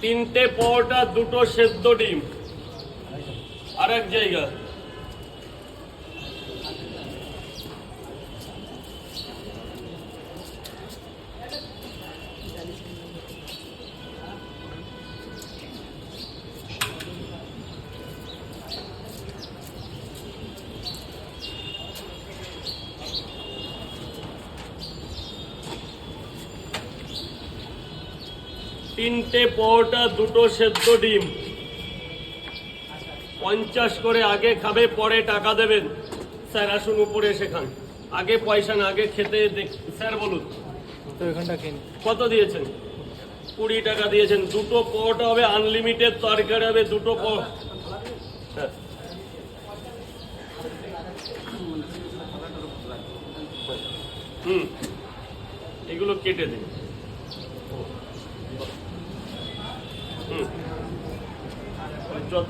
তিনটে পরোটা, দুটো সেদ্ধ ডিম। আর এক জায়গা তিনটে পরোটা, দুটো সেদ্ধ ডিম। 50 করে আগে খাবে, পরে টাকা দেবেন। স্যার আসুন উপরে এসে খান। আগে পয়সা না, আগে খেতে স্যার বলুন কত দিয়েছেন? 20 টাকা দিয়েছেন। দুটো পরোটা হবে, আনলিমিটেড তরকারি হবে, দুটো হ্যাঁ। এগুলো কেটে দিন। যত